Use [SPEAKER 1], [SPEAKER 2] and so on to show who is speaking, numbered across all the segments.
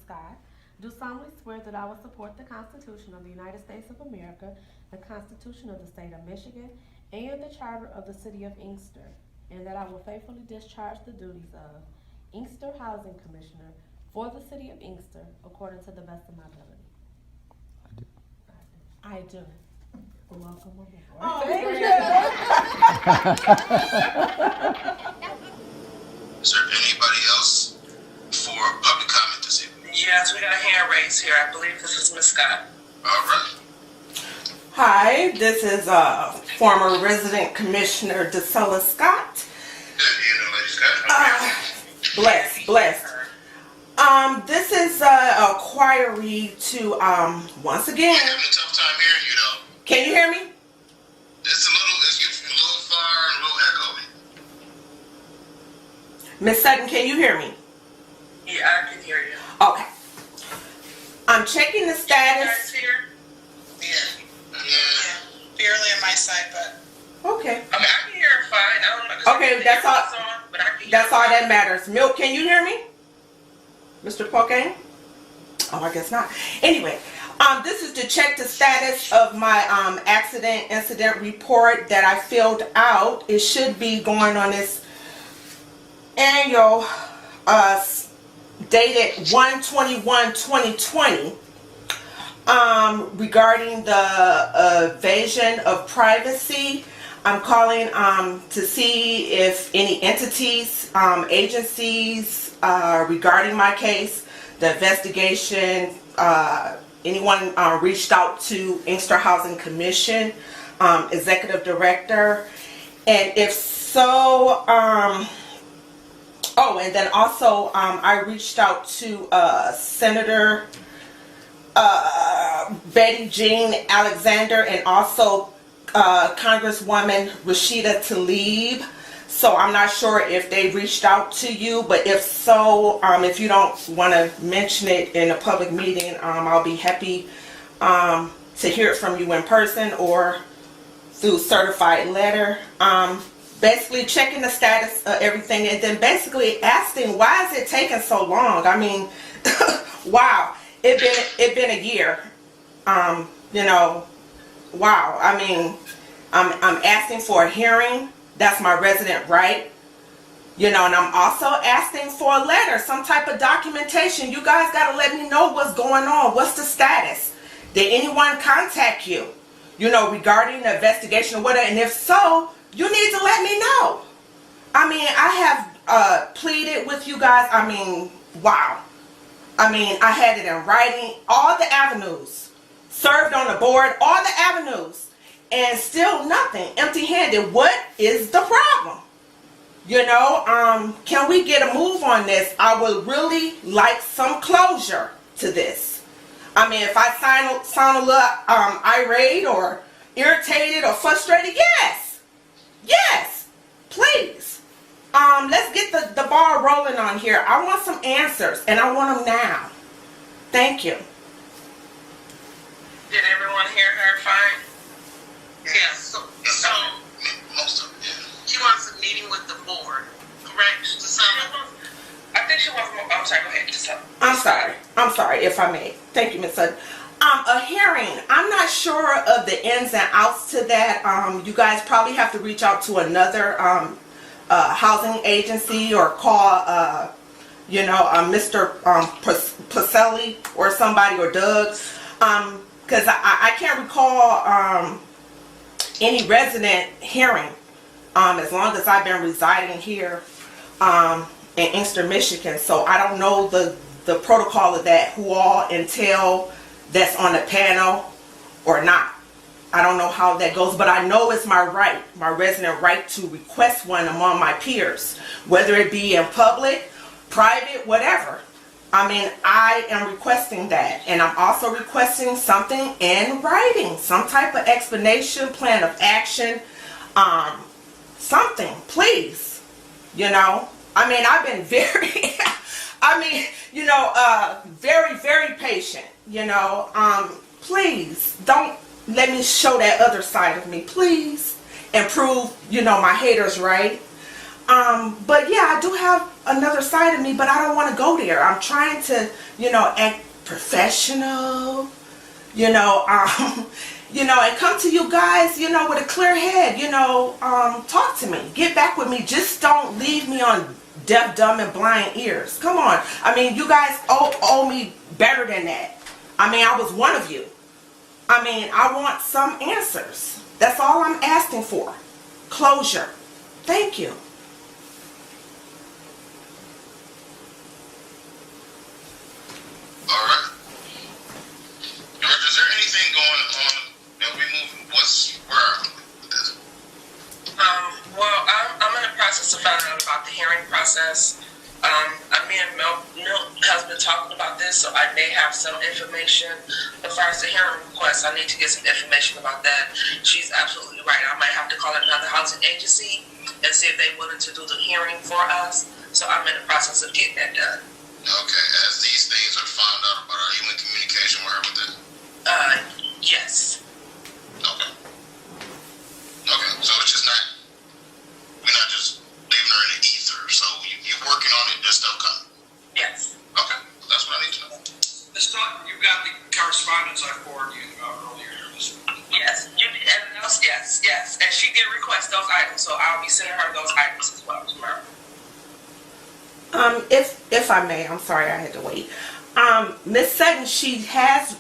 [SPEAKER 1] Scott, do solemnly swear that I will support the Constitution of the United States of America, the Constitution of the State of Michigan, and the Charter of the City of Inkster, and that I will faithfully discharge the duties of Inkster Housing Commissioner for the City of Inkster according to the best of my ability. I do. Welcome aboard.
[SPEAKER 2] Oh, thank you.
[SPEAKER 3] Is there anybody else for public comment this evening?
[SPEAKER 4] Yes, we got a hand raised here. I believe this is Ms. Scott.
[SPEAKER 3] All right.
[SPEAKER 2] Hi, this is former resident Commissioner DeSella Scott.
[SPEAKER 3] Good evening, Lady Scott.
[SPEAKER 2] Blessed. This is a query to once again.
[SPEAKER 3] We're having a tough time hearing you though.
[SPEAKER 2] Can you hear me?
[SPEAKER 3] It's a little far and a little echoey.
[SPEAKER 2] Miss Sutton, can you hear me?
[SPEAKER 4] Yeah, I can hear you.
[SPEAKER 2] Okay. I'm checking the
[SPEAKER 4] You guys
[SPEAKER 2] status.
[SPEAKER 4] here?
[SPEAKER 3] Yeah.
[SPEAKER 5] Barely on my side, but
[SPEAKER 2] Okay.
[SPEAKER 4] I mean, I can hear it fine. I don't know. 'Cause
[SPEAKER 2] Okay,
[SPEAKER 4] the
[SPEAKER 2] that's all-
[SPEAKER 4] earbuds on, but I can hear
[SPEAKER 2] That's
[SPEAKER 4] it
[SPEAKER 2] all
[SPEAKER 4] fine.
[SPEAKER 2] that matters. Milk, can you hear me? Mr. Poking? Oh, I guess not. Anyway, this is to check the status of my incident report that I filled out. It should be going on this annual dated 1/21/2020 regarding the invasion of privacy. I'm calling to see if any entities, agencies regarding my case, the investigation, anyone reached out to Inkster Housing Commission, Executive Director, and if so, oh, and then also I reached out to Senator Betty Jean Alexander and also Congresswoman Rashida Tlaib. So I'm not sure if they reached out to you, but if so, if you don't want to mention it in a public meeting, I'll be happy to hear it from you in person or through certified letter. Basically checking the status of everything and then basically asking, why is it taking so long? I mean, wow, it been a year. You know, wow. I mean, I'm asking for a hearing. That's my resident right. You know, and I'm also asking for a letter, some type of documentation. You guys got to let me know what's going on. What's the status? Did anyone contact you, you know, regarding the investigation or whatever? And if so, you need to let me know. I mean, I have pleaded with you guys. I mean, wow. I mean, I had it in writing, all the avenues, served on the board, all the avenues. And still nothing, empty-handed. What is the problem? You know, can we get a move on this? I would really like some closure to this. I mean, if I sound a little irate or irritated or frustrated, yes, please. Let's get the ball rolling on here. I want some answers, and I want them now. Thank you.
[SPEAKER 4] Did everyone hear her fine? Yeah, so
[SPEAKER 3] Most of them, yeah.
[SPEAKER 4] she wants a meeting with the board, correct? I think she wants more. I'm sorry, go ahead. Just tell.
[SPEAKER 2] I'm sorry if I may. Thank you, Ms. Sutton. A hearing. I'm not sure of the ins and outs to that. You guys probably have to reach out to another housing agency or call, you know, Mr. Pacelli or somebody, or Doug, because I can't recall any resident hearing as long as I've been residing here in Inkster, Michigan. So I don't know the protocol of that, who all entail that's on the panel or not. I don't know how that goes, but I know it's my right, my resident right, to request one among my peers, whether it be in public, private, whatever. I mean, I am requesting that, and I'm also requesting something in writing, some type of explanation, plan of action, something, please. You know, I mean, I've been very, very patient. You know, please don't let me show that other side of me, please, and prove, you know, my haters right. But yeah, I do have another side of me, but I don't want to go there. I'm trying to, act professional, you know, and come to you guys, with a clear head, talk to me, get back with me. Just don't leave me on deaf, dumb, and blind ears. Come on. I mean, you guys owe me better than that. I mean, I was one of you. I mean, I want some answers. That's all I'm asking for. Closure. Thank you.
[SPEAKER 3] All right. George, is there anything going on that we move? Where are we with this?
[SPEAKER 4] Well, I'm in the process of finding out about the hearing process. Me and Milt has been talking about this, so I may have some information. As far as the hearing request, I need to get some information about that. She's absolutely right. I might have to call another housing agency and see if they're willing to do the hearing for us. So I'm in the process of getting that done.
[SPEAKER 3] Okay, as these things are found out about, are you in communication with her with this?
[SPEAKER 4] Yes.
[SPEAKER 3] Okay. Okay, so it's just not, we're not just leaving her in the ether. So you're working on it, there's stuff coming.
[SPEAKER 4] Yes.
[SPEAKER 3] Okay, that's what I need to know.
[SPEAKER 6] Ms. Dunn, you got the correspondence I forwarded you earlier this week.
[SPEAKER 4] Yes. Yes. And she did request those items, so I'll be sending her those items as well tomorrow.
[SPEAKER 2] If I may, I'm sorry I had to wait. Miss Sutton, she has,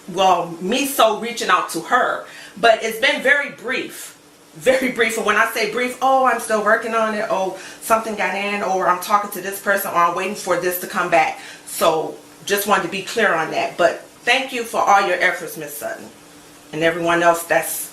[SPEAKER 2] me reaching out to her, but it's been very brief. Very brief. And when I say brief, I'm still working on it, something got in, or I'm talking to this person, or I'm waiting for this to come back. So just wanted to be clear on that. But thank you for all your efforts, Miss Sutton, and everyone else that's,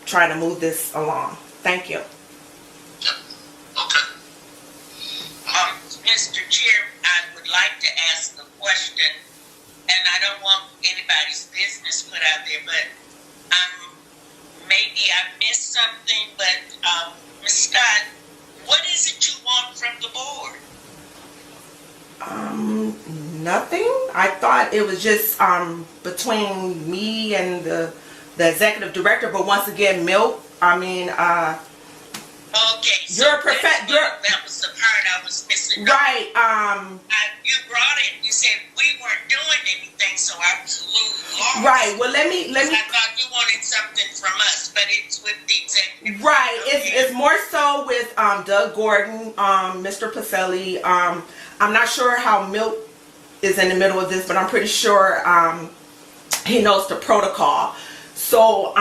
[SPEAKER 2] trying to move this along. Thank you.
[SPEAKER 3] Yep. Okay.
[SPEAKER 7] Mr. Chair, I would like to ask a question, and I don't want anybody's business put out there, but maybe I missed something, but Ms. Scott, what is it you want from the board?
[SPEAKER 2] Nothing. I thought it was just between me and the executive director, but once again, Milt,
[SPEAKER 7] Okay, so
[SPEAKER 2] that
[SPEAKER 7] was the part I was missing.
[SPEAKER 2] Right.
[SPEAKER 7] You brought it. You said we weren't doing anything, so I was a little lost.
[SPEAKER 2] Right. Well, let me.
[SPEAKER 7] I thought you wanted something from us, but it's with the executive.
[SPEAKER 2] Right.
[SPEAKER 7] Okay.
[SPEAKER 2] It's more so with Doug Gordon, Mr. Pacelli. I'm not sure how Milt is in the middle of this, but I'm pretty sure he knows the protocol. So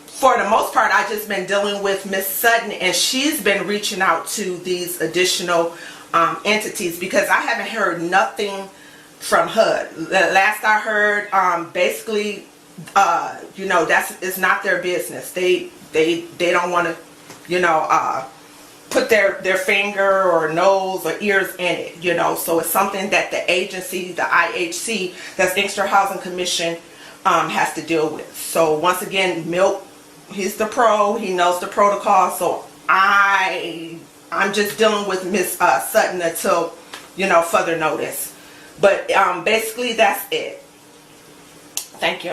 [SPEAKER 2] for the most part, I've just been dealing with Miss Sutton, and she's been reaching out to these additional entities because I haven't heard nothing from HUD. The last I heard, basically, it's not their business. They don't want to, put their finger or nose or ears in it, So it's something that the agency, the IHC, that's Inkster Housing Commission, has to deal with. So once again, Milt, he's the pro, he knows the protocol, so I'm just dealing with Miss Sutton until, further notice. But basically that's it. Thank you.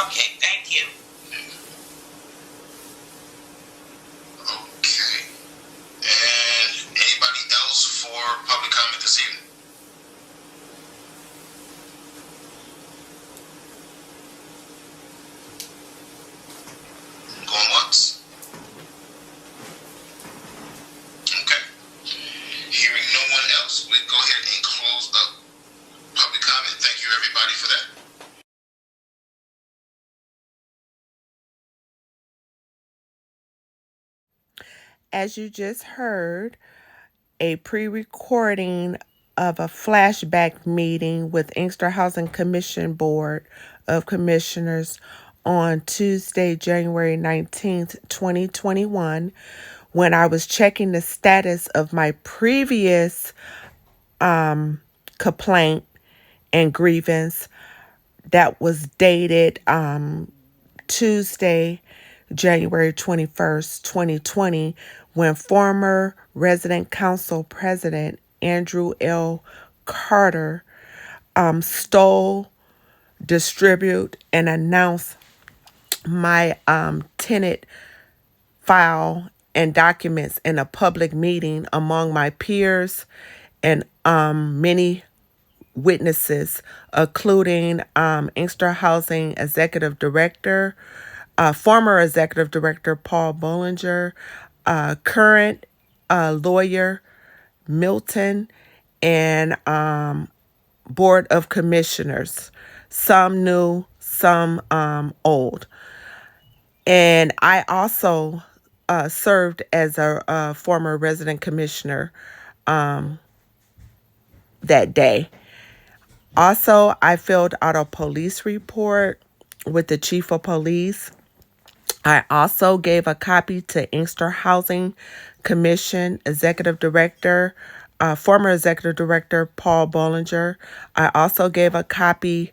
[SPEAKER 7] Okay, thank you.
[SPEAKER 3] Okay. And anybody else for public comment this evening? Going once. Okay. Hearing no one else, we go ahead and close up public comment. Thank you everybody for that.
[SPEAKER 8] As you just heard, a pre-recording of a flashback meeting with Inkster Housing Commission Board of Commissioners on Tuesday, January 19th, 2021, when I was checking the status of my previous complaint and grievance that was dated Tuesday, January 21st, 2020, when former resident council president Andrew L. Carter stole, distributed, and announced my tenant file and documents in a public meeting among my peers and many witnesses, including Inkster Housing Executive Director, former Executive Director Paul Bollinger, current lawyer Milton, and Board of Commissioners, some new, some old. And I also served as a former resident commissioner that day. Also, I filled out a police report with the chief of police. I also gave a copy to Inkster Housing Commission Executive Director, former Executive Director Paul Bollinger. I also gave a copy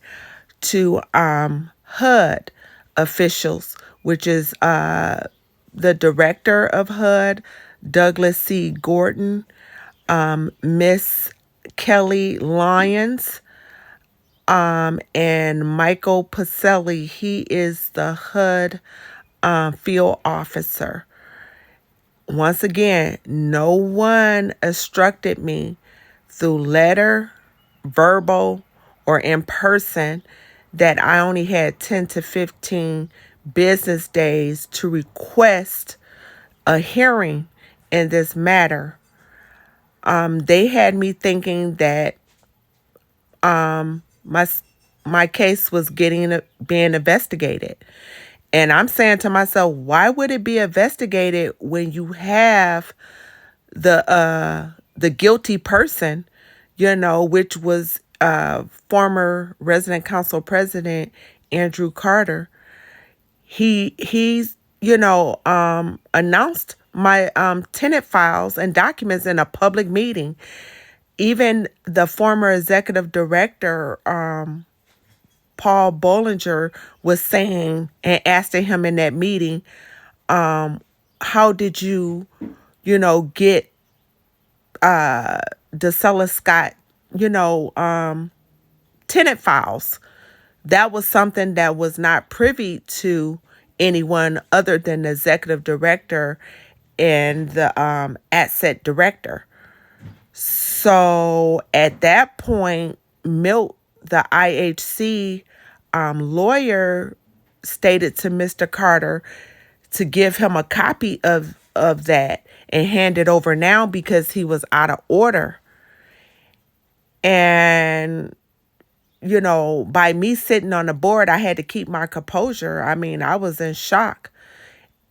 [SPEAKER 8] to HUD officials, which is the Director of HUD, Douglas C. Gordon, Miss Kelly Lyons, and Michael Pacelli. He is the HUD field officer. Once again, no one instructed me through letter, verbal, or in person that I only had 10 to 15 business days to request a hearing in this matter. They had me thinking that my case was being investigated. And I'm saying to myself, why would it be investigated when you have the guilty person, which was former resident council president Andrew Carter. He's announced my tenant files and documents in a public meeting. Even the former executive director, Paul Bollinger, was saying and asking him in that meeting, how did you, get DeSella Scott, tenant files? That was something that was not privy to anyone other than the executive director and the asset director. So at that point, Milt, the IHC lawyer, stated to Mr. Carter to give him a copy of that and hand it over now because he was out of order. And, by me sitting on the board, I had to keep my composure. I mean, I was in shock.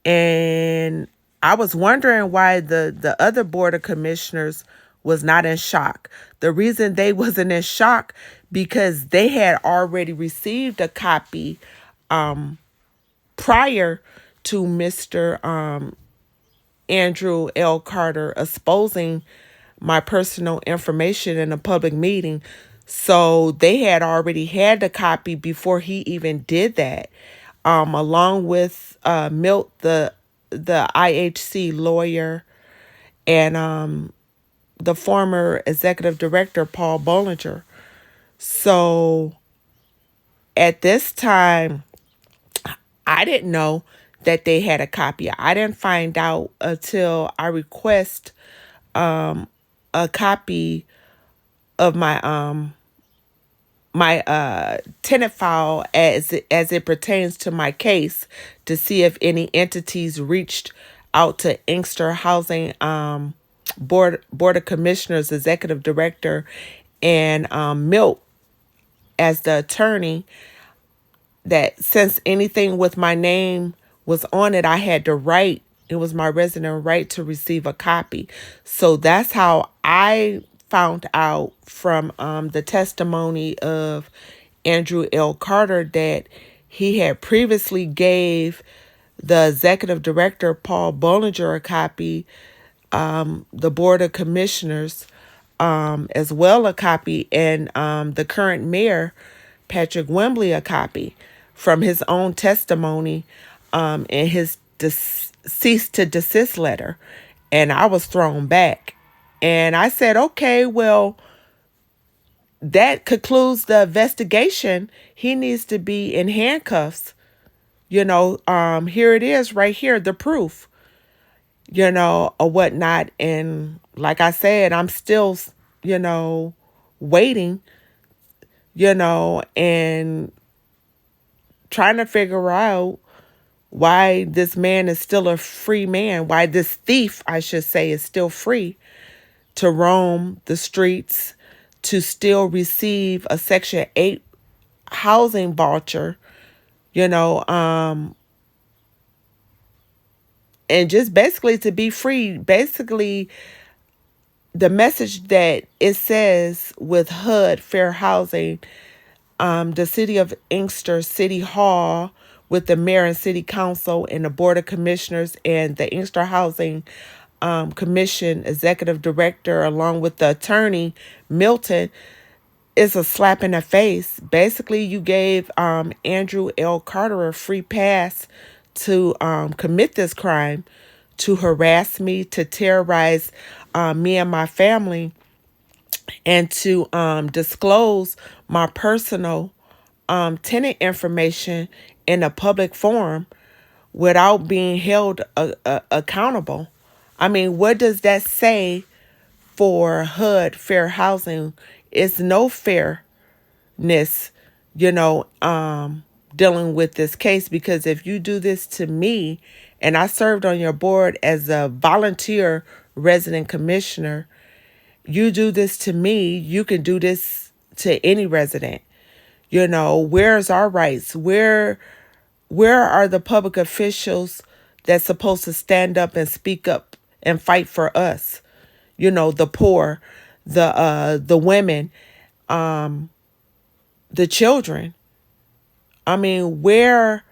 [SPEAKER 8] And I was wondering why the other board of commissioners was not in shock. The reason they wasn't in shock because they had already received a copy prior to Mr. Andrew L. Carter exposing my personal information in a public meeting. So they had already had the copy before he even did that, along with Milt, the IHC lawyer, and the former executive director, Paul Bollinger. So at this time, I didn't know that they had a copy. I didn't find out until I request a copy of my tenant file as it pertains to my case to see if any entities reached out to Inkster Housing Board of Commissioners executive director and Milt as the attorney, that since anything with my name was on it, I had to write. It was my resident right to receive a copy. So that's how I found out from the testimony of Andrew L. Carter that he had previously gave the executive director, Paul Bollinger, a copy, the Board of Commissioners as well a copy, and the current mayor, Patrick Wembley, a copy from his own testimony and his cease to desist letter. And I was thrown back. And I said, okay, well, that concludes the investigation. He needs to be in handcuffs Here it is right here, the proof, or whatnot. And like I said, I'm still, waiting, and trying to figure out why this man is still a free man, why this thief, I should say, is still free to roam the streets, to still receive a Section 8 housing voucher, and just basically to be free. Basically, the message that it says with HUD, fair housing, the city of Inkster City Hall, with the mayor and city council and the board of commissioners and the Inkster Housing Commission executive director, along with the attorney Milton, is a slap in the face. Basically, you gave Andrew L. Carter a free pass to commit this crime, to harass me, to terrorize me and my family, and to disclose my personal tenant information in a public forum without being held accountable. I mean, what does that say for HUD fair housing? It's no fairness, dealing with this case, because if you do this to me, and I served on your board as a volunteer resident commissioner, you do this to me, you can do this to any resident. Where's our rights? Where are the public officials that's supposed to stand up and speak up and fight for us? The poor, the women, the children. I mean, where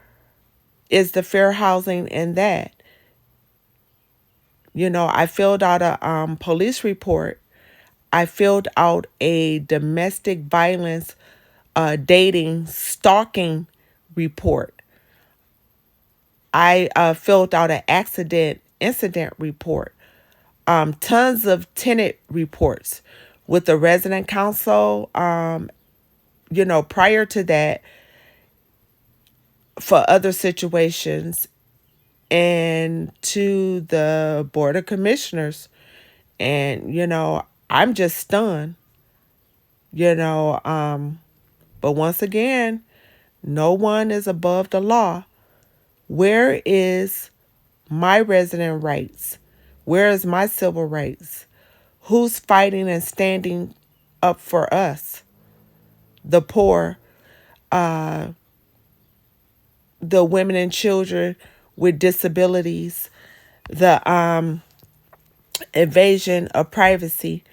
[SPEAKER 8] is the fair housing in that? I filled out a police report. I filled out a domestic violence, dating, stalking report. I filled out an incident report. Tons of tenant reports with the resident council. Prior to that, for other situations, and to the board of commissioners. And, I'm just stunned, but once again, no one is above the law. Where is my resident rights? Where is my civil rights? Who's fighting and standing up for us? The poor, the women and children with disabilities, the invasion of privacy.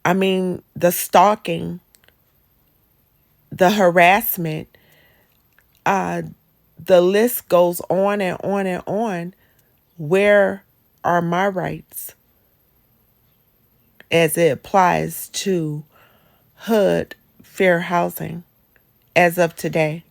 [SPEAKER 8] I mean, the stalking, the harassment, the list goes on and on and on. Where are my rights as it applies to HUD fair housing as of today?